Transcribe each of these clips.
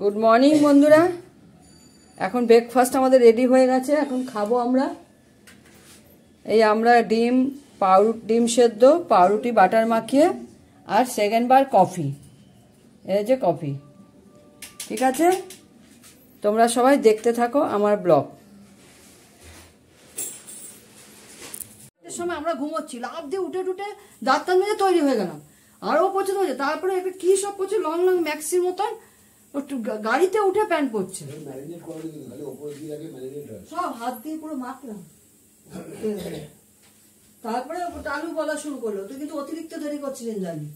Good morning বন্ধুরা, এখন breakfast আমাদের রেডি হয়ে গেছে। এখন খাবো আমরা। এই আমরা ডিম সেদ্ধ, পাউরুটি বাটার মাখিয়ে, আর সেকেন্ড বার কফি। এই যে কফি। ঠিক আছে, তোমরা সবাই দেখতে থাকো আমার ব্লগ। সময় আমরা ঘুমোচ্ছি, লাফ দিয়ে উঠে টুটে দাঁত মেজে তৈরি হয়ে গেলাম। আরও পছন্দ হয়েছে। তারপরে একটা কি সব পড়ছে, লং লং ম্যাক্সির মতন গাড়িতে উঠে প্যান্ট পরছে। সব হাত দিয়ে পুরো মাখলাম। তারপরে টালু বলা শুরু করলো, তুই কিন্তু অতিরিক্ত দেরি করছিলেন জানি।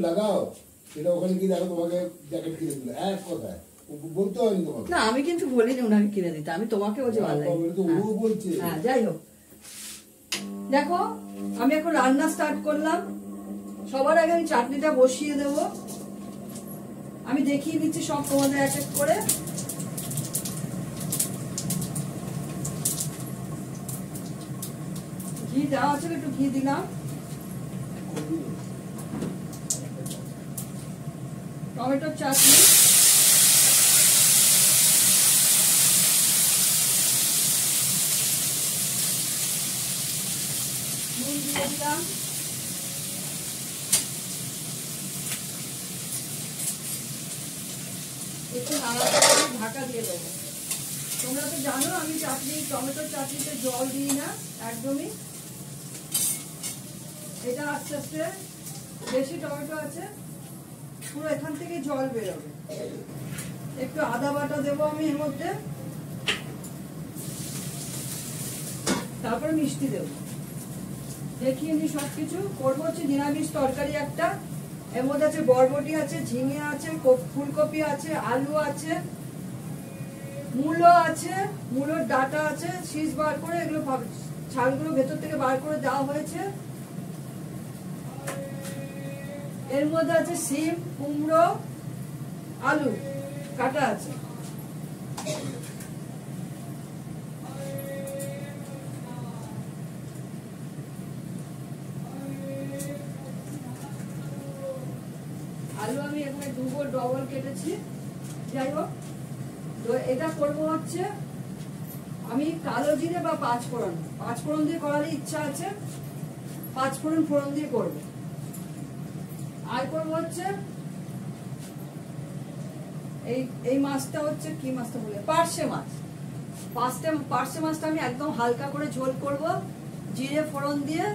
লাগাও সেটা, ওখানে কি দেখো তোমাকে জ্যাকেট কিনে দিল, এক কথায় বলতে হয়নি তোমাকে। না, আমি কিন্তু বলিনি ওনাকে কিনে দিতে, আমি তোমাকে বলছি ভালো লাগে। হ্যাঁ, যাই হোক, দেখো আমি এখন রান্না স্টার্ট করলাম। সবার আগে আমি চাটনিটা বসিয়ে দেব। আমি দেখিয়ে দিচ্ছি সব তোমাদের এক এক করে। ঘি দেওয়া আছে, একটু ঘি দিলাম। টমেটো চাটনি, নুন দিয়ে দিলাম। একটু নাড়াচাড়া ঢাকা দিয়ে দেবো। তোমরা তো জানো আমি টমেটো চাটনিতে জল দিই না একদমই। এটা আস্তে আস্তে, বেশি টমেটো আছে, পুরো এখান থেকে জল বেরোবে। একটু আদা বাটা দেবো আমি এর মধ্যে, তারপরে মিষ্টি দেবো। দেখিয়ে নি সবকিছু করবো। হচ্ছে নিরামিষ তরকারি একটা, এর মধ্যে আছে বরবটি আছে, ঝিঙে আছে, ফুলকপি আছে, আলু আছে, মূলো আছে, মূলোর ডাটা আছে, শীষ বার করে এগুলো ছালগুলো ভেতর থেকে বার করে দেওয়া হয়েছে। এর মধ্যে আছে শিম, কুমড়ো, আলু কাটা আছে। আলু আমি এখানে ডবল কেটেছি। যাই হোক, তো এটা করবো হচ্ছে আমি কালো জিরে বা পাঁচফোড়ন দিয়ে করার ইচ্ছা আছে। ফোড়ন দিয়ে করবো। আর করবো হচ্ছে এই মাছটা হচ্ছে কি মাছটা বলে, পার্শে মাছ। পার্শে মাছটা আমি একদম হালকা করে ঝোল করব, জিরে ফোড়ন দিয়ে,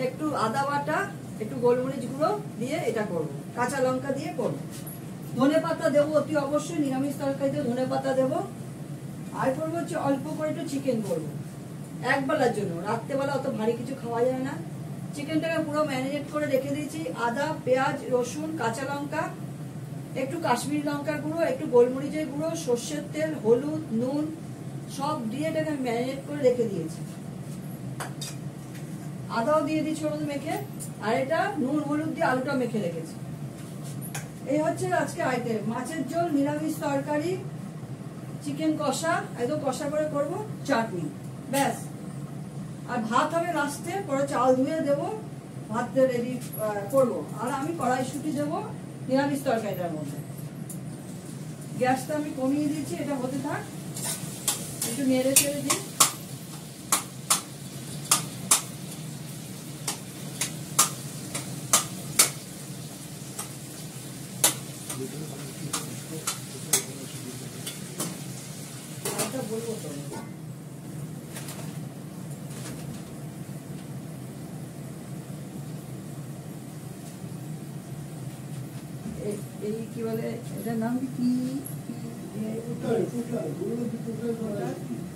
একটু আদা বাটা, একটু গোলমরিচ গুঁড়ো দিয়ে এটা করব, কাঁচা লঙ্কা দিয়ে করব। ধনে পাতা দেবো অতি অবশ্যই, নিরামিষ তরকারিতে ধনে পাতা দেবো। আর করবো হচ্ছে অল্প করে একটু চিকেন করবো একবেলার জন্য, রাত্রেবেলা অত ভারী কিছু খাওয়া যায় না। চিকেনটাকে পুরো ম্যারিনেট করে রেখে দিয়েছি। আদা, পেঁয়াজ, রসুন, কাঁচা লঙ্কা, একটু কাশ্মীরি লঙ্কার গুঁড়ো, একটু গোলমরিচের গুঁড়ো, সর্ষের তেল, হলুদ, নুন সব দিয়ে এটাকে ম্যারিনেট করে রেখে দিয়েছি। আদাও দিয়ে দিচ্ছি ওর মধ্যে মেখে, আর এটা নুন হলুদ দিয়ে আলুটা মেখে রেখেছি। এই হচ্ছে আজকে আইটেম, মাছের ঝোল, নিরামিষ তরকারি, চিকেন কষা, একদম কষা করে করব, চাটনি, ব্যাস। আর ভাত হবে লাস্টে, পরে চাল ধুয়ে দেবো, ভাত রেডি করবো। আর আমি কড়াইশুঁটি দেবো নিরামিষ তরকারিটার মধ্যে। গ্যাসটা আমি কমিয়ে দিয়েছি, এটা হতে থাক, একটু নেড়ে চেড়ে দিই। বলবো তো এই কি বলে, এটার নাম কি,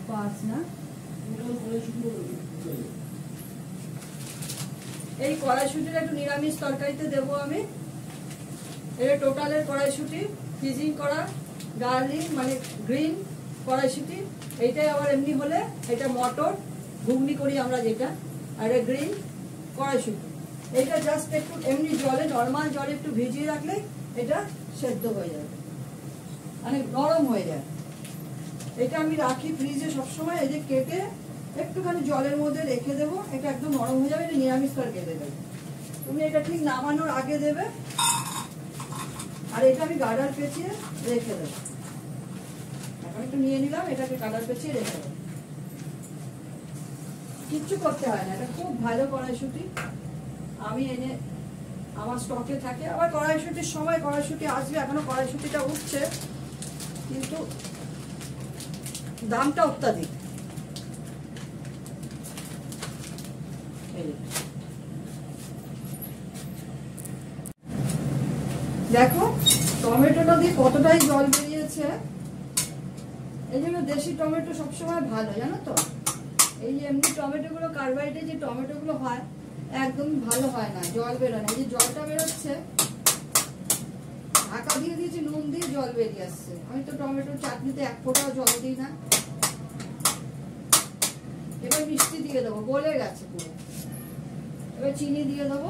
পাঁচ না, এই কড়াইশুঁটির একটু নিরামিষ তরকারিতে দেবো আমি। এটা টোটালের কড়াইশুঁটি, ফ্রিজিং করা গার্লিক মানে গ্রিন কড়াইশুঁটি। এইটাই আবার এমনি হলে এটা মটর ঘুগনি করি আমরা যেটা, আর এটা গ্রিন কড়াইশুঁটি। এটা জাস্ট একটু এমনি জলে, নর্মাল জলে একটু ভিজিয়ে রাখলে এটা সেদ্ধ হয়ে যাবে, মানে নরম হয়ে যায়। এটা আমি রাখি ফ্রিজে সবসময়, এই যে কেটে একটুখানি জলের মধ্যে রেখে দেবো, এটা একদম নরম হয়ে যাবে, এটা নিরামিষ তরকারি দেবে। তুমি এটা ঠিক নামানোর আগে দেবে, আর এটা আমি গার্ডার পেঁচিয়ে রেখে দেবো। এখন একটু নিয়ে নিলাম, এটাকে গার্ডার পেঁচিয়ে রেখে দেবো, কিচ্ছু করতে হয় না। এটা খুব ভালো কড়াইশুঁটি, আমি এনে আমার স্টকে থাকে। আবার কড়াইশুঁটির সময় কড়াইশুঁটি আসবে, এখনো কড়াইশুঁটিটা উঠছে, কিন্তু দামটা অত্যাধিক। দেখো টমেটোটা দিয়ে কতটাই জল বেরিয়েছে। এই জন্য দেশি টমেটো সবসময় ভালো, জানো তো। এই যে এমনি টমেটো গুলো, কার্বাইডের যে টমেটো গুলো হয়, একদম ভালো হয় না, জল বেরোয় না। এই যে জলটা বেরোচ্ছে, ঢাকা দিয়ে দিয়েছি, নুন দিয়ে জল বেরিয়ে আসছে। আমি তো টমেটোর চাটনিতে এক ফোঁটাও জল দিই না। এবার মিষ্টি দিয়ে দেবো, গলে গেছে পুরো। এবার চিনি দিয়ে দেবো,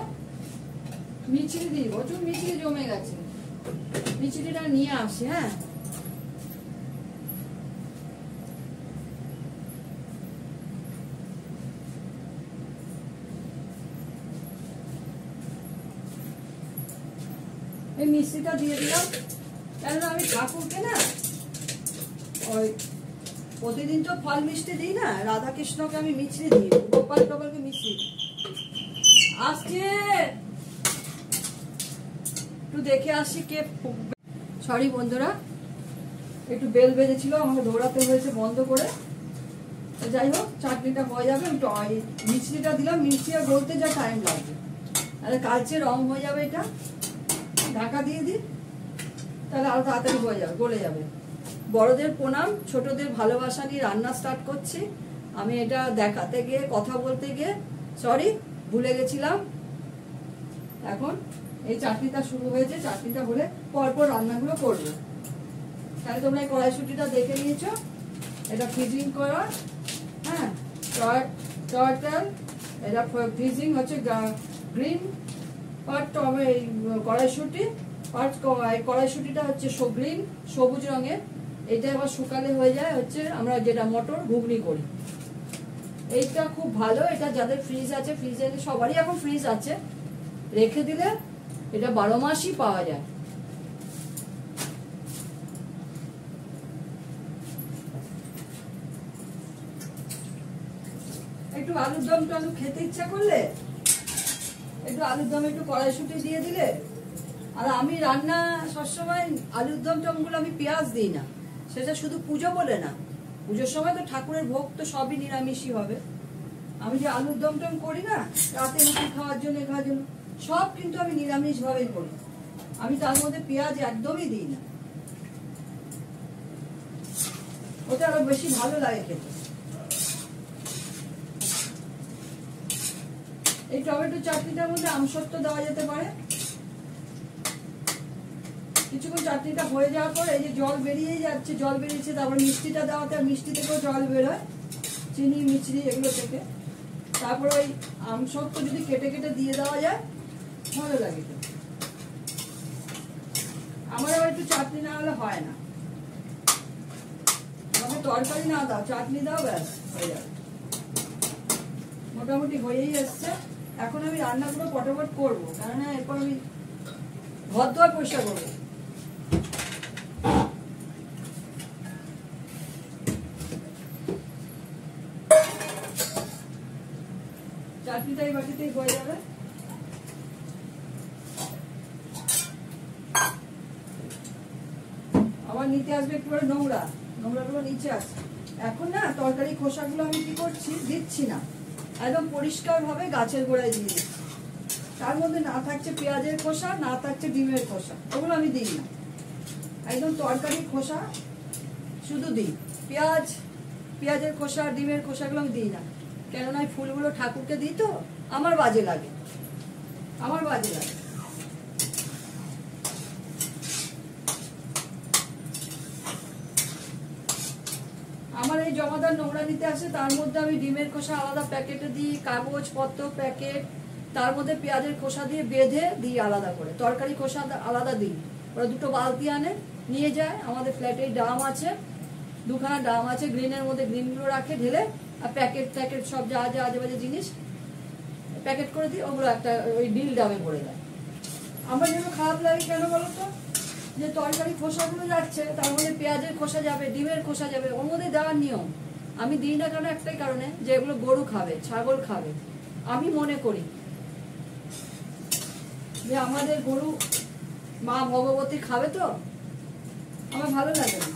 মিচড়ি দিয়ে দেবো, চুন মিচড়ি জমে গেছে, মিচড়িটা নিয়ে আসি। হ্যাঁ, এই মিষ্টিটা দিয়ে দিলাম, কেননা আমি ঠাকুরকে না ওই প্রতিদিন তো ফল মিষ্টি দিই না, রাধাকৃষ্ণকে আমি মিষ্টি দিই, গোপাল টোপালকে মিষ্টি আসছে। একটু দেখে আসি কে। সরি বন্ধুরা, একটু বেল বেজেছিল, আমাকে দৌড়াতে হয়েছে বন্ধ করে। যাই হোক, চাটনিটা হয়ে যাবে। মিষ্টিটা দিলাম, মিষ্টি আর গলতে যা টাইম লাগবে, তাহলে কালচে রং হয়ে যাবে। এটা ঢাকা দিয়ে দিই, তাহলে আরো তাড়াতাড়ি হয়ে যাবে, গলে যাবে। বড়দের প্রণাম, ছোটদের ভালোবাসা নিয়ে রান্না স্টার্ট করছি। আমি এটা দেখাতে গিয়ে, কথা বলতে গিয়ে সরি ভুলে গেছিলাম। এখন এই চাটনিটা শুরু হয়েছে, চাটনিটা হলে পরপর রান্নাগুলো করবো। তাহলে তোমরা এই কড়াইশুঁটিটা দেখে নিয়েছো, এটা ফ্রিজিং করা। হ্যাঁ, টার্টল, এটা ফ্রিজিং হচ্ছে গ্রিন পার্ট, এই কড়াইশুঁটি পার্ট, কড়াইশুঁটিটা হচ্ছে গ্রিন সবুজ রঙের। এটা আবার শুকালে হয়ে যায় হচ্ছে আমরা যেটা মটর ঘুগনি করি। এইটা খুব ভালো, এটা যাদের ফ্রিজ আছে, ফ্রিজে সবারই এখন ফ্রিজ আছে, রেখে দিলে এটা 12 মাসই পাওয়া যায়। একটু আলুর দম টালু খেতে ইচ্ছা করলে একটু আলুর দম, একটু কড়াইশুঁটি দিয়ে দিলে। আর আমি রান্না সবসময় আলুর দম টমগুলো আমি পেঁয়াজ দিই না, সেটা শুধু পুজো বলে না, পুজোর সময় তো ঠাকুরের ভোগ তো সবই নিরামিষই হবে। আমি যে আলুর দম টম করি না, রাতে রুটি খাওয়ার জন্য, খাওয়ার জন্য, সব কিন্তু আমি নিরামিষ ভাবেই করি। আমি তার মধ্যে পেঁয়াজ একদমই দিই না, ওটা আরো বেশি ভালো লাগে খেতে। এই টমেটো চাটনিটার মধ্যে আমসত্ব দেওয়া যেতে পারে। কিছুক্ষণ চাটনিটা হয়ে যাওয়ার পর এই যে জল বেরিয়ে যাচ্ছে, জল বেরিয়েছে, তারপর মিষ্টিটা দেওয়াতে মিষ্টি থেকেও জল বেরোয়, চিনি মিষ্টি এগুলো থেকে। তারপর ওই আমসত্ব যদি কেটে কেটে দিয়ে দেওয়া যায়, ভালো লাগে। আমার আবার একটু চাটনি না হলে হয় না, আমাকে তরকারি না দাও, চাটনি দাও, ব্যাস হয়ে যাবে। মোটামুটি হয়েই এসছে। এখন আমি রান্নাগুলো পটাপট করবো, কেননা এরপর আমি ঘর দোয়ার পরিষ্কার করবো। চাটনিটা এই বাটিতেই হয়ে যাবে। আবার নিতে আসবে একটু নোংরা, নোংরাগুলো নিচে আসছে। এখন না তরকারি খোসাগুলো আমি কি করছি, দিচ্ছি না, একদম পরিষ্কার ভাবে গাছের গোড়ায় দিয়ে দিচ্ছি। তার মধ্যে না থাকছে পেঁয়াজের খোসা, না থাকছে ডিমের খোসা, ওগুলো আমি দিই না। একদম তরকারির খোসা শুধু দিই, পেঁয়াজের খোসা, ডিমের খোসাগুলো আমি দিই না। কেননা এই ফুলগুলো ঠাকুরকে দিই তো, আমার বাজে লাগে, আমার বাজে লাগে। আমার এই জমাদার নোংরা নিতে আসে, তার মধ্যে আমি ডিমের খোসা আলাদা প্যাকেটে দিই, কাগজ পত্র প্যাকেট, তার মধ্যে পেঁয়াজের খোসা দিয়ে বেঁধে দিই আলাদা করে, তরকারি খোসা আলাদা দিই। ওরা দুটো বালতি আনে, নিয়ে যায়। আমাদের ফ্ল্যাটে ড্রাম আছে, দুখানা ড্রাম আছে, গ্রিনের মধ্যে গ্রিনগুলো রাখে ঢেলে, আর প্যাকেট ট্যাকেট সব যা যা আজে বাজে জিনিস প্যাকেট করে দিই, ওগুলো একটা ওই ডিল ড্রামে ভরে দেয়। আমার যেন খারাপ লাগে কেন বলো তো, যে তরকারি খোসাগুলো যাচ্ছে, তার মধ্যে পেঁয়াজের খোসা যাবে, ডিমের খোসা যাবে, ওর মধ্যে দেওয়ার নিয়ম। আমি দিই না কেন একটাই কারণে, যে এগুলো গরু খাবে, ছাগল খাবে। আমি মনে করি যে আমাদের গরু মা ভগবতী খাবে, তো আমার ভালো লাগে না।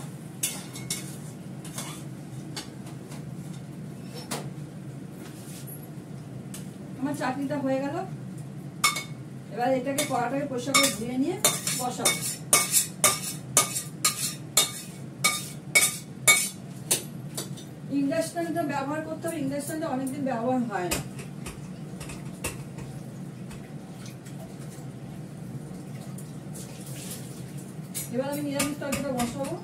আমার চাটনিটা হয়ে গেল, এবার এটাকে কড়াটাকে পরিষ্কার করে ধুয়ে নিয়ে বসাবো। ইন্ডাকশনটা ব্যবহার করতে হবে, ইন্ডাকশনটা অনেকদিন ব্যবহার হয় না। এবার আমি নিরামিষ তরকারিটা বসাবো।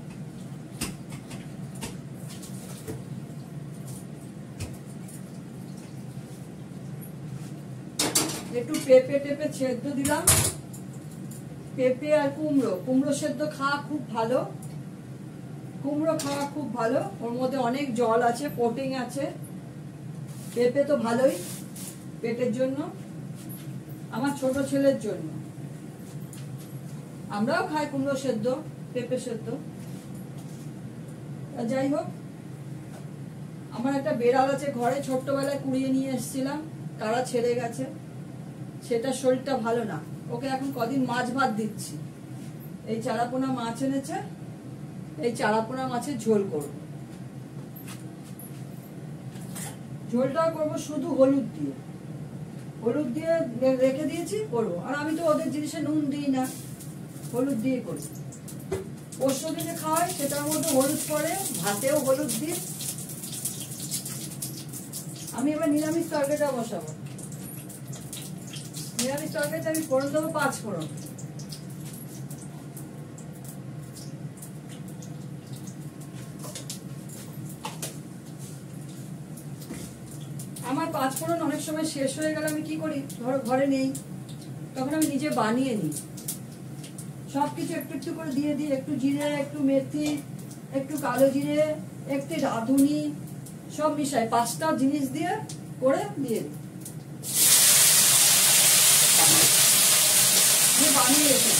একটু পেঁপে টেপে সেদ্ধ দিলাম, পেঁপে আর কুমড়ো সেদ্ধ খাওয়া খুব ভালো, কুমড়ো খাওয়া খুব ভালো, ওর মধ্যে অনেক জল আছে, প্রোটিন আছে। পেঁপে তো ভালোই পেটের জন্য, আমার ছোট ছেলের জন্য। আমরাও খাই কুমড়ো সেদ্ধ, পেঁপে সেদ্ধ। যাই হোক, আমার একটা বেড়াল আছে ঘরে, ছোট্টবেলায় কুড়িয়ে নিয়ে এসেছিলাম, তারা ছেড়ে গেছে। সেটা শরীরটা ভালো না, ওকে এখন কদিন মাছ ভাত দিচ্ছি। এই চারাপোনা মাছ এনেছে, এই চারাপোনা মাছের ঝোল করব। ঝোলটাও করবো শুধু হলুদ দিয়ে, হলুদ দিয়ে রেখে দিয়েছি, করবো। আর আমি তো ওদের জিনিসে নুন দিই না, হলুদ দিয়ে করি। পরশু দিনে খাওয়াই, সেটার মধ্যে হলুদ পড়ে, ভাতেও হলুদ দিই। আমি এবার নিরামিষ তরকারিটা বসাবো। নিরামিষ তরকারিতে আমি ফোড়ন দেবো 5 ফোড়ন। আমার 5 ফোড়ন অনেক সময় শেষ হয়ে গেলে আমি কি করি, ধরো ঘরে নেই, তখন আমি নিজে বানিয়ে নিই। সবকিছু একটু একটু করে দিয়ে দিই, একটু জিরে, একটু মেথি, একটু কালো জিরে, একটু রাঁধুনি, সব মিশাই, 5টা জিনিস দিয়ে করে দিয়ে দিই, বানিয়ে রেখে।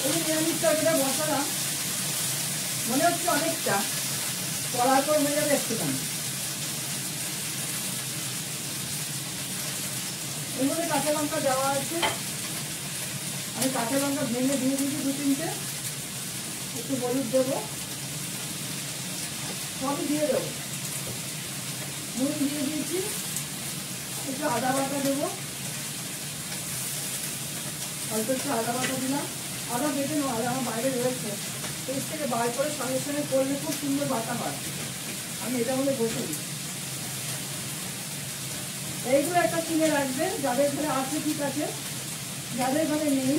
এই নিরামিষ তরকারিটা বসালাম, মনে হচ্ছে অনেকটা, করার পর হয়ে যাবে একটুখানি। এর মধ্যে কাঁচা লঙ্কা দেওয়া আছে, আমি কাঁচা লঙ্কা ভেঙে দিয়ে দিয়েছি 2-3টে, একটু হলুদ দেবো, সবই দিয়ে দেবো, নুন দিয়ে দিয়েছি, একটু আদা বাটা দেবো, অল্প একটু আদা বাটা দিলাম। আদা বেটে নেওয়া, আমার বাইরে রয়েছে, পেস্ট থেকে বার করে সঙ্গে সঙ্গে করলে খুব সুন্দর বাটা হয়। আমি এটা হলে বসে দিই। এইগুলো একটা কিনে রাখবেন, যাদের ঘরে আছে ঠিক আছে, যাদের ঘরে নেই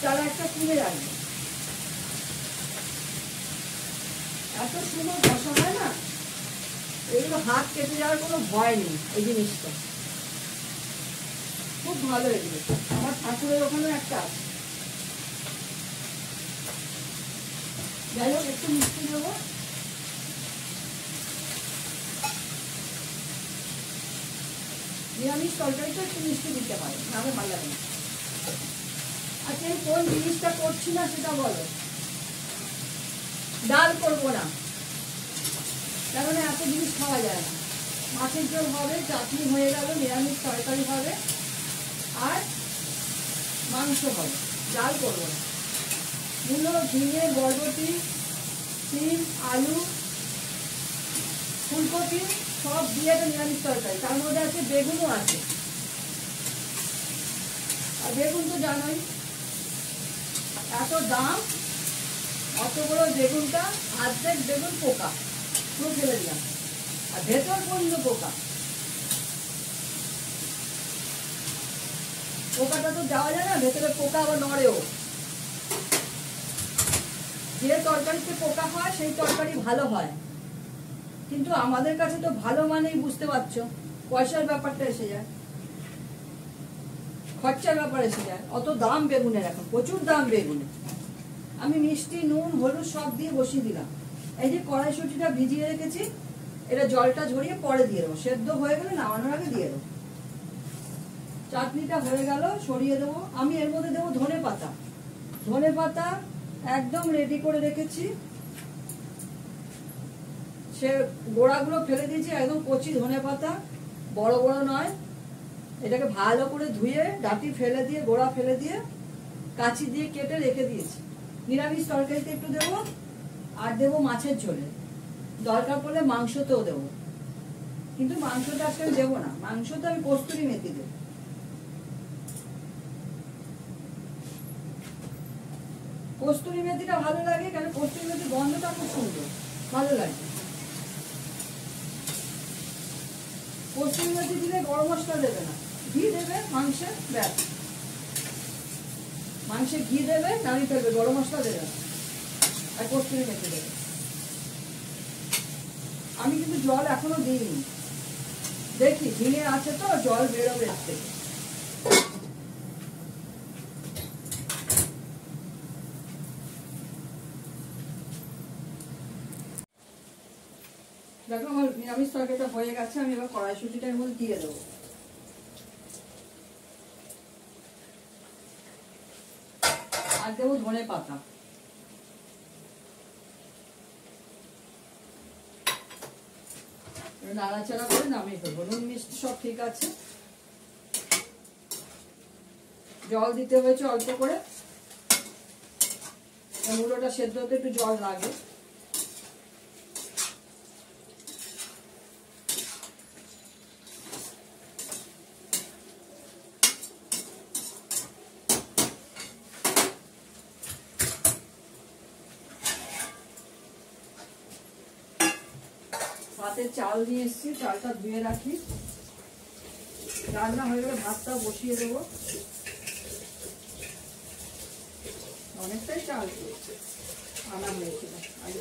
তারা একটা কিনে রাখবে। এত সুন্দর বসা হয় না, এগুলো হাত কেটে যাওয়ার কোনো ভয় নেই। এই জিনিসটা খুব ভালো, এগুলো আমার ঠাকুরের ওখানে একটা আছে। যাই হোক, একটু মিষ্টি দেবো, নিরামিষ তরকারিটা একটু মিষ্টি দিতে পারে, নাহলে ভালো লাগে না। আচ্ছা, এই কোন জিনিসটা করছি না সেটা বলো। ডাল করবো না, কারণ এত জিনিস খাওয়া যায় না। মাছের ঝোল হবে, চাটনি হয়ে গেল, নিরামিষ তরকারি হবে, আর মাংস হবে। ডাল করবো না। মূলো, ঝিঙে, বরবটি, সিম, আলু, ফুলকপি সব দিয়ে একটা নিরামিষ তরকারি। তার মধ্যে আছে বেগুনও আছে, আর বেগুন তো জানোই এত দাম, অত বড় বেগুনটা, অর্ধেক বেগুন পোকা, পুরো ফেলে দিলাম, আর ভেতর পর্যন্ত পোকা। পোকাটা তো যাওয়া যায় না, ভেতরে পোকা আবার নড়েও। যে তরকারিতে পোকা হয় সেই তরকারি ভালো হয়, কিন্তু আমাদের কাছে তো ভালো মানেই বুঝতে পারছো পয়সার ব্যাপারটা এসে যায়, খরচার ব্যাপার এসে যায়। অত দাম বেগুনের, এখন প্রচুর দাম বেগুনের। আমি মিষ্টি নুন হলুদ সব দিয়ে বসিয়ে দিলাম। এই যে কড়াইশুঁটিটা ভিজিয়ে রেখেছি, এটা জলটা ঝরিয়ে পরে দিয়ে দেবো, সেদ্ধ হয়ে গেলে নামানোর আগে দিয়ে দেবো। চাটনিটা হয়ে গেল, সরিয়ে দেবো। আমি এর মধ্যে দেবো ধনে পাতা। ধনে পাতা একদম রেডি করে রেখেছি, সে গোড়াগুলো ফেলে দিয়েছি, একদম কচি ধনে পাতা, বড় বড় নয়। এটাকে ভালো করে ধুয়ে ডাঁটি ফেলে দিয়ে গোড়া ফেলে দিয়ে কাঁচি দিয়ে কেটে রেখে দিয়েছি। নিরামিষ তরকারিতে একটু দেবো, আর দেবো মাছের ঝোলে, দরকার পড়লে মাংসতেও দেবো। কিন্তু মাংসটা আজকে আমি দেবো না, মাংসতে আমি কস্তুরি মেথি দেবো। কস্তুরি মেথিটা ভালো লাগে, কারণ কস্তুরি মেথির গন্ধটা খুব সুন্দর, ভালো লাগে। কস্তুরি মেথি দিলে গরম মশলা দেবে না, ঘি দেবে মাংসে, ব্যাস। মাংসে ঘি দেবে, নামিয়ে ফেলবে, গরম মশলা দেবে না, আর কস্তুরি মেথি দেবে। আমি কিন্তু জল এখনো দিইনি, দেখি ঝিঙে আছে তো জল বেরোবে এর থেকে। দেখো আমার নিরামিষ তরকারিটা হয়ে গেছে, আমি এবার কড়াইশুঁটিটা এর মধ্যে দিয়ে দেবো। আর দেবো ধনে পাতা। নাড়াচাড়া করে নামিয়ে ফেলবো। নুন মিষ্টি সব ঠিক আছে। জল দিতে হয়েছে অল্প করে, মূলোটা সেদ্ধ হতে একটু জল লাগে। ভাতের চাল নিয়ে এসেছি, চালটা ধুয়ে রাখি। রান্না হয়ে গেলে ভাতটা বসিয়ে দেবো। অনেকটাই চাল আনা হয়েছিল আগে।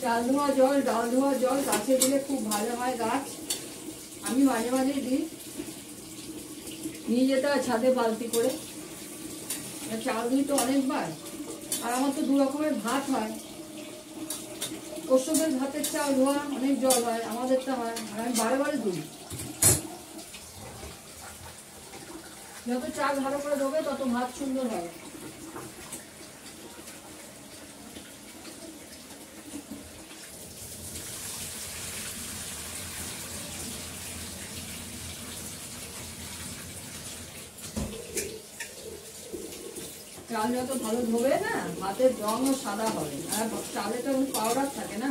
চাল ধোয়া জল, ডাল ধোয়া জল গাছে দিলে খুব ভালো হয় গাছ। আমি মাঝে মাঝে দিই, নিয়ে যেতে হয় ছাদে বালতি করে। চাল দিই তো অনেকবার, আর আমার তো দু রকমের ভাত হয়। ওষুধের ভাতের চাল ধোয়া অনেক জল হয়, আমাদেরটা হয়, আর আমি বারে বারে দিই। যত চাল ভালো করে ধোবে তত ভাত সুন্দর হবে। চাল যত ভালো ধোবে না, ভাতের রঙও সাদা হবে। আর চালে তো পাউডার থাকে না।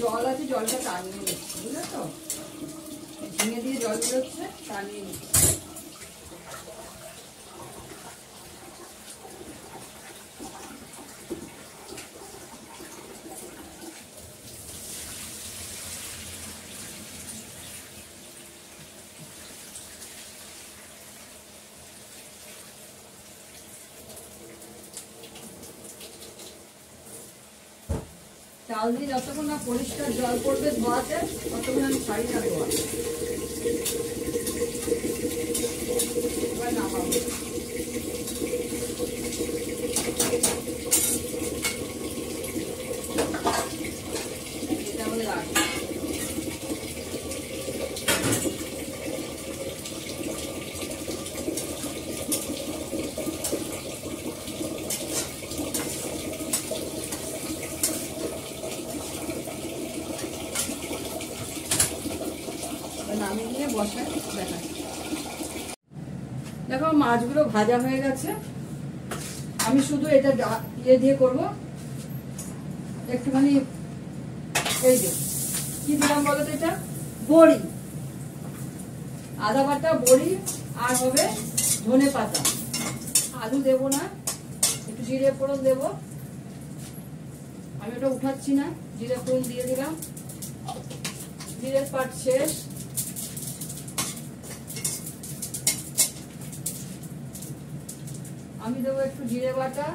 জল আছে, জলটা টানিয়ে নিচ্ছি, বুঝলে তো? ঝিঙে দিয়ে জল বেরোচ্ছে, টানিয়ে নিচ্ছি। চাল দিয়ে যতক্ষণ না পরিষ্কার জল পড়বে ধোয়াতে, ততক্ষণ আমি শাড়িটা ধোয়া। এবার নামাবো। এটা আমাদের রাখবো। বসায় দেখাচ্ছি। দেখো মাছগুলো ভাজা হয়ে গেছে, আমি শুধু এটা ইয়ে দিয়ে করবো একটুখানি। এই যে কি দিলাম বলো তো, এটা বড়ি, আদা বাটা, বড়ি, আর হবে ধনে পাতা। আলু দেবো না, একটু জিরে ফোড়ন দেবো। আমি ওটা উঠাচ্ছি না, জিরে ফোড়ন দিয়ে দিলাম। জিরের পাট শেষ। আমি দেবো একটু জিরে বাটা,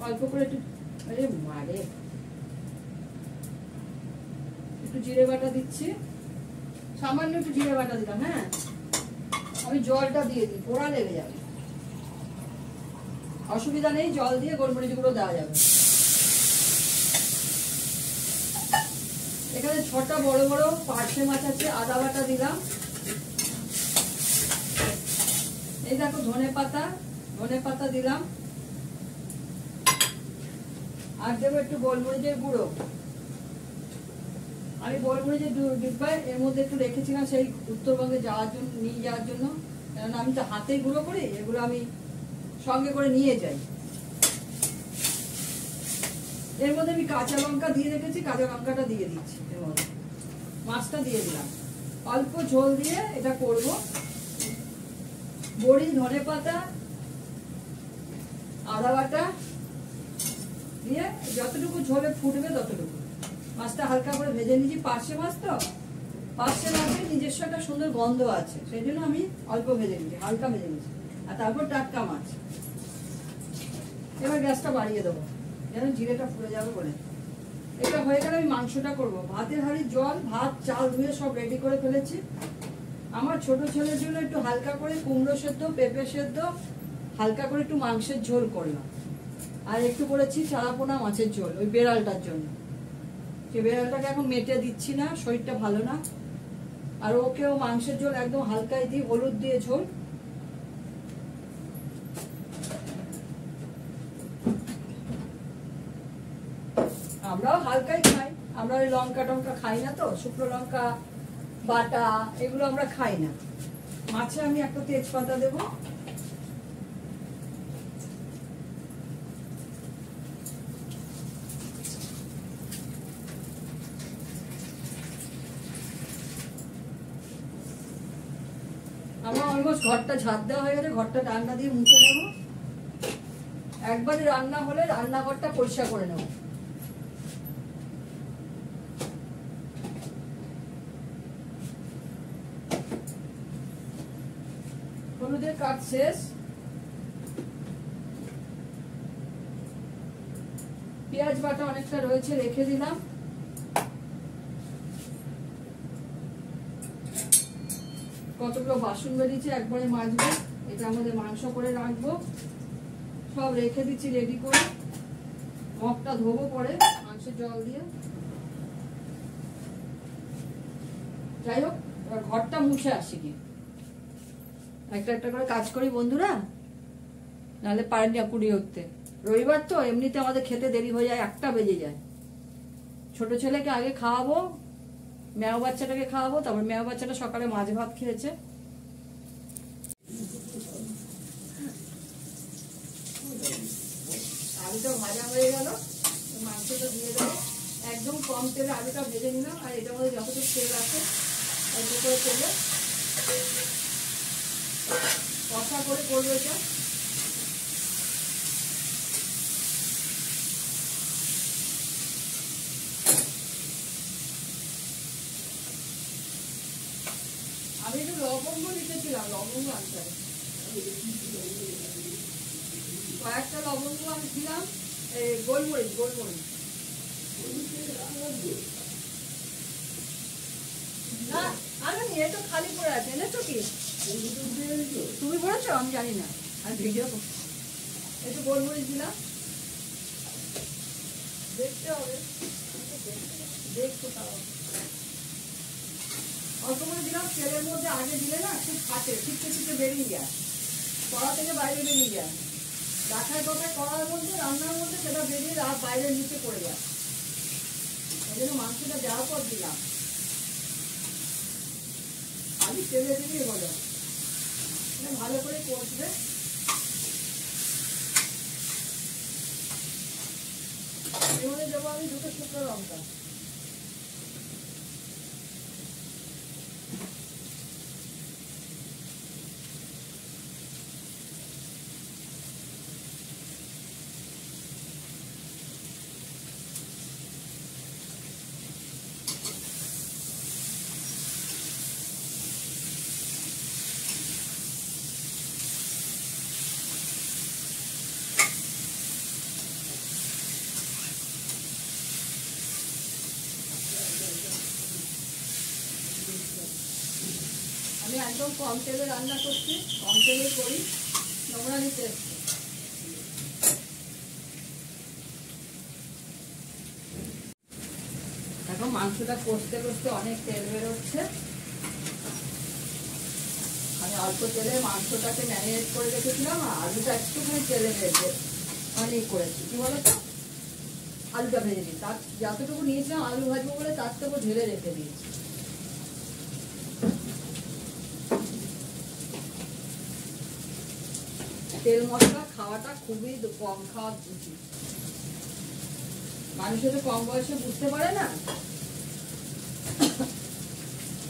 অল্প করে একটু, আরে মারে, একটু জিরে বাটা দিচ্ছি, সামান্য একটু জিরে বাটা দিলাম। হ্যাঁ, আমি জলটা দিয়ে দিই, পোড়া লেগে যাবে, অসুবিধা নেই, জল দিয়ে গোলমরিচ গুঁড়ো দেওয়া যাবে। এখানে 6টা বড় বড় পার্শে মাছ আছে, আদা বাটা দিলাম। এই দেখো ধনে পাতা দিলাম, আর দেবো একটু গোলমরিচের গুঁড়ো। আমি গোলমরিচের ডিব্বা এর মধ্যে একটু রেখেছিলাম সেই উত্তরবঙ্গে যাওয়ার জন্য, নিয়ে যাওয়ার জন্য, কেননা আমি তো হাতেই গুঁড়ো করি, এগুলো আমি সঙ্গে করে নিয়ে যাই। এর মধ্যে আমি কাঁচা লঙ্কা দিয়ে রেখেছি, কাঁচা লঙ্কাটা দিয়ে দিচ্ছি এর মধ্যে, মাছটা দিয়ে দিলাম। অল্প ঝোল দিয়ে এটা করব। বড়ি, ধনে পাতা, আদা বাটা দিয়ে যতটুকু ঝোলে ফুটবে ততটুকু। মাছটা হালকা করে ভেজে নিয়েছি, পার্শে মাছ তো, পার্শে মাছের নিজস্ব একটা সুন্দর গন্ধ আছে, সেই জন্য আমি অল্প ভেজে নিয়েছি, হালকা ভেজে নিয়েছি। আর তারপর টাটকা মাছ। এবার গ্যাসটা বাড়িয়ে দেবো যেন জিরেটা ফুলে যাবে বলে। এটা হয়ে গেলে আমি মাংসটা করবো। ভাতের হাঁড়ির জল, ভাত, চাল ধুয়ে সব রেডি করে ফেলেছি। আমার ছোট ছেলের জন্য একটু হালকা করে কুমড়ো সেদ্ধ, পেঁপে সেদ্ধ, হালকা করে একটু মাংসের ঝোল করলাম। আর একটু করেছি চারাপোনা মাছের ঝোল, ওই বেড়ালটার জন্য। সে বেড়ালটাকে এখন মেটে দিচ্ছি না, শরীরটা ভালো না। আর ওকেও মাংসের ঝোল একদম হালকাই দিই, হলুদ দিয়ে ঝোল। আমরাও হালকাই খাই, আমরা ওই লঙ্কা টঙ্কা খাই না তো, শুকনো লঙ্কা বাটা এগুলো আমরা খাই না। মাছে আমি একটা তেজপাতা দেবো, আমার অলমোস্ট ঘরটা ঝাঁট দেওয়া হয়ে গেছে, ঘরটা রান্না দিয়ে মুছে নেবো। একবারে রান্না হলে রান্নাঘরটা পরিষ্কার করে নেবো। হলুদের কাজ শেষ। পেঁয়াজ বাটা অনেকটা রয়েছে, রেখে দিলাম। কতগুলো বাসন বেরিয়েছে, একবারে মাজবো। এটা আমাদের মাংস করে রাখবো, সব রেখে দিচ্ছি রেডি করে। মগটা ধোবো পরে মাংসের জল দিয়ে। যাই হোক, এবার ঘরটা মুছে আসি কি, একটা একটা করে কাজ করি বন্ধুরা, নাহলে পারেন না কুড়িয়ে উঠতে। রবিবার তো এমনিতে আমাদের খেতে দেরি হয়ে যায়, 1টা বেজে যায়। ছোট ছেলেকে আগে খাওয়াবো, মেয়ে বাচ্চাটাকে খাওয়াবো, তারপর মেয়ে বাচ্চাটা সকালে মাছ ভাত খেয়েছে। আলুটা ভাজা হয়ে গেল, মাংসটা দিয়ে দেবো। একদম কম তেলে আলুটা ভেজে নিলাম। আর এটার মধ্যে যতটুকু তেল আছে অল্প করে তেলে কষা করে করবো এটা। আমি একটু লবঙ্গ লিখেছিলাম, লবঙ্গ আনতে হবে, কয়েকটা লবঙ্গ আমি দিলাম। গোলমরিচ না আনি, এটা খালি পড়ে আছে, এনেছো কি তুমি বলেছো? আমি জানি না, আমি ভিডিও একটু গোলমরিচ দিলাম, দেখতে হবে, দেখতে তাও অল্প করে দিলাম। তেলের মধ্যে আগে দিলে না খুব ফাটে, ছিটকে ছিটকে বেরিয়ে যায়, কড়া থেকে বাইরে বেরিয়ে যায়। ডাকায় কড়ার মধ্যে, রান্নার মধ্যে সেটা বেরিয়ে আর বাইরের নিচে পড়ে যায়। জন্য মাংসটা দেওয়ার পর দিলাম। আমি তেলে দিলেই হলো, ভালো করে কষবে। এর মধ্যে দেবো আমি 2টো শুকনো লঙ্কা। আমি একদম কম তেলে রান্না করছি, কম তেলে করি, নোংরা নিতে এসছে। এখন মাংসটা কষতে কষতে অনেক তেল বেরোচ্ছে। আমি অল্প তেলে মাংসটাকে ম্যারিনেট করে রেখেছিলাম, আর আলুটা একটুখানি তেলে ভেজে অনেক করেছি। কি বলতো, আলুটা ভেজে দিই, তার যতটুকু নিয়েছিলাম আলু ভাজবো বলে তার থেকে ঢেলে রেখে দিয়েছি। তেল মশলা খাওয়াটা খুবই কম খাওয়া উচিত। মানুষের তো কম বয়সে বুঝতে পারে না।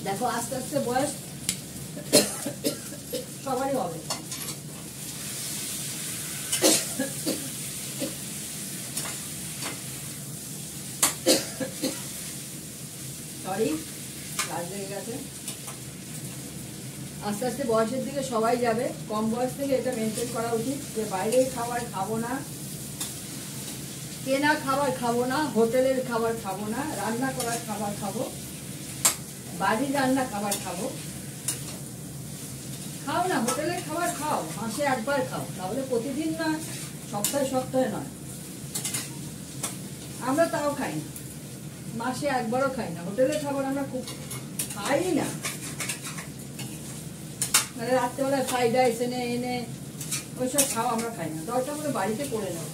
দেখো আস্তে আস্তে বয়স সবারই হবে। সরি, কাজ লেগে গেছে। আস্তে আস্তে বয়সের দিকে সবাই যাবে। কম বয়স থেকে এটা মেনটেন করা উচিত যে বাইরের খাবার খাবো না, কেনা খাবার খাবো না, হোটেলের খাবার খাবো না, রান্না করার খাবার খাবো, বাড়ির রান্না খাবার খাবো। খাও না, হোটেলের খাবার খাও, মাসে একবার খাও, তাহলে প্রতিদিন না, সপ্তাহে সপ্তাহে নয়। আমরা তাও খাই না, মাসে একবারও খাই না হোটেলের খাবার, আমরা খুব খাই না। মানে রাত্রেবেলা ফ্রাইড রাইস এনে ওইসব খাওয়া আমরা খাই না, দরকার আমরা বাড়িতে করে নেব।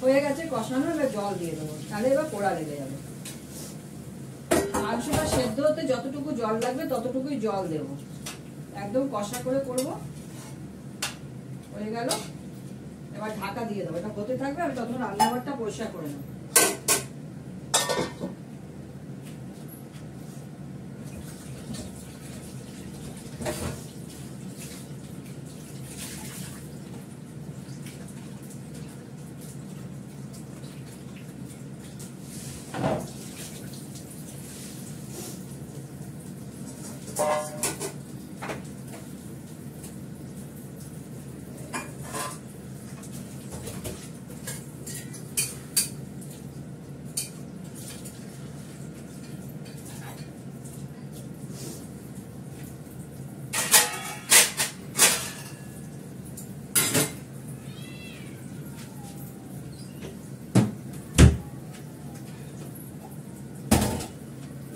হয়ে গেছে কষানো, এবার জল দিয়ে দেবো, তাহলে এবার পোড়া লেগে যাবে। মাংসটা সেদ্ধ হতে যতটুকু জল লাগবে ততটুকুই জল দেবো, একদম কষা করে করবো। হয়ে গেল, এবার ঢাকা দিয়ে দেবো, এটা হতে থাকবে, আমি তখন রান্নাঘরটা পরিষ্কার করে নেবো।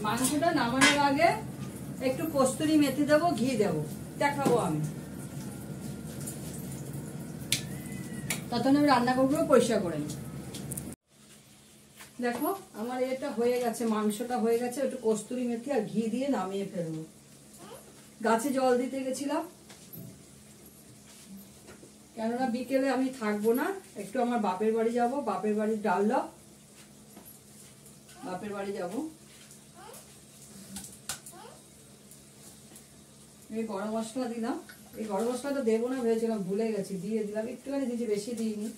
মাংসটা নামানোর আগে একটু কস্তুরি মেথি দেবো, ঘি দেবো, দেখাবো আমি। তখন আমি রান্নাঘরগুলো পরিষ্কার করে নিই। দেখো আমার এটা হয়ে গেছে, মাংসটা হয়ে গেছে। একটু কস্তুরি মেথি আর ঘি দিয়ে নামিয়ে ফেলবো। গাছে জল দিতে গেছিলাম, কেননা বিকেলে আমি থাকবো না, একটু আমার বাপের বাড়ি যাব, বাপের বাড়ির ডালনা, বাপের বাড়ি যাব। এই গরম মশলা দিলাম, এই গরম মশলাটা দেবো না ভেবেছিলাম, ভুলে গেছি, দিয়ে দিলাম একটুখানি, দিয়েছি, বেশি দিইনি।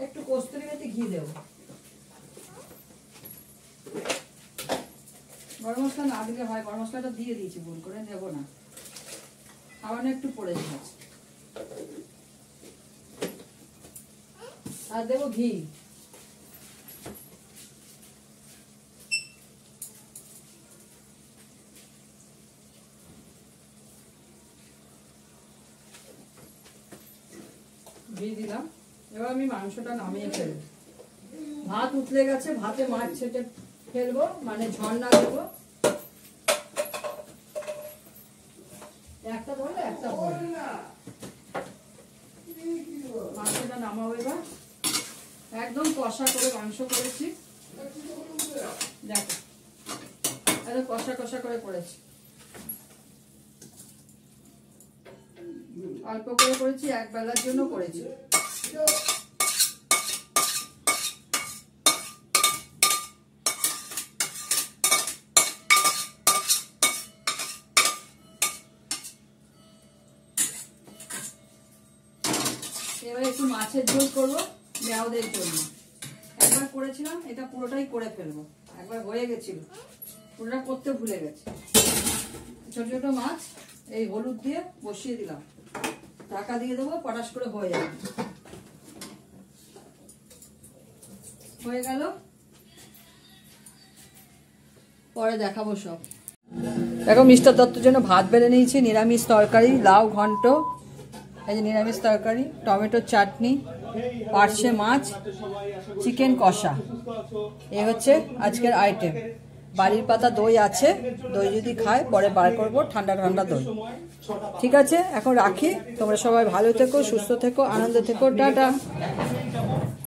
একটু কস্তুরি মেথি ঘি দেবো। গরম মশলা না দিলে হয়, গরম মশলাটা দিয়ে দিয়েছি, ভুল করে দেবো না, সামান্য একটু পড়ে যাচ্ছে। আর দেবো ঘি। দিয়ে দিলাম। এবার আমি মাংসটা নামিয়ে ফেলবো। ভাত উতলে গেছে, ভাতে মাছ ছেটে ফেলবো, মানে ঝর্ণা দেবো। একটা ধরলে একটা ধরলে মাংসটা নামাবো এবার। একদম কষা করে মাংস করেছি, দেখো একদম কষা কষা করে করেছি, অল্প করে করেছি, এক বেলার জন্য করেছি। এবারে একটু মাছের ঝোল করবো মেয়াদের জন্য। একবার করেছিলাম, এটা পুরোটাই করে ফেলবো, একবার হয়ে গেছিল, পুরোটা করতে ভুলে গেছি। ছোট ছোট মাছ এই হলুদ দিয়ে বসিয়ে দিলাম, ঢাকা দিয়ে দেবো, পটাশ করে হয়ে যাবে। হয়ে গেল, পরে দেখাবো সব। দেখো মিস্টার দত্তর জন্য ভাত বেড়ে নিয়েছি, নিরামিষ তরকারি, লাউ ঘন্ট, এই যে নিরামিষ তরকারি, টমেটোর চাটনি, পার্শে মাছ, চিকেন কষা, এই হচ্ছে আজকের আইটেম। বাড়ির পাতা দই আছে, দই যদি খায় পরে বার করবো, ঠান্ডা ঠান্ডা দই। ঠিক আছে, এখন রাখি, তোমরা সবাই ভালো থেকো, সুস্থ থেকো, আনন্দ থেকো, টাটা।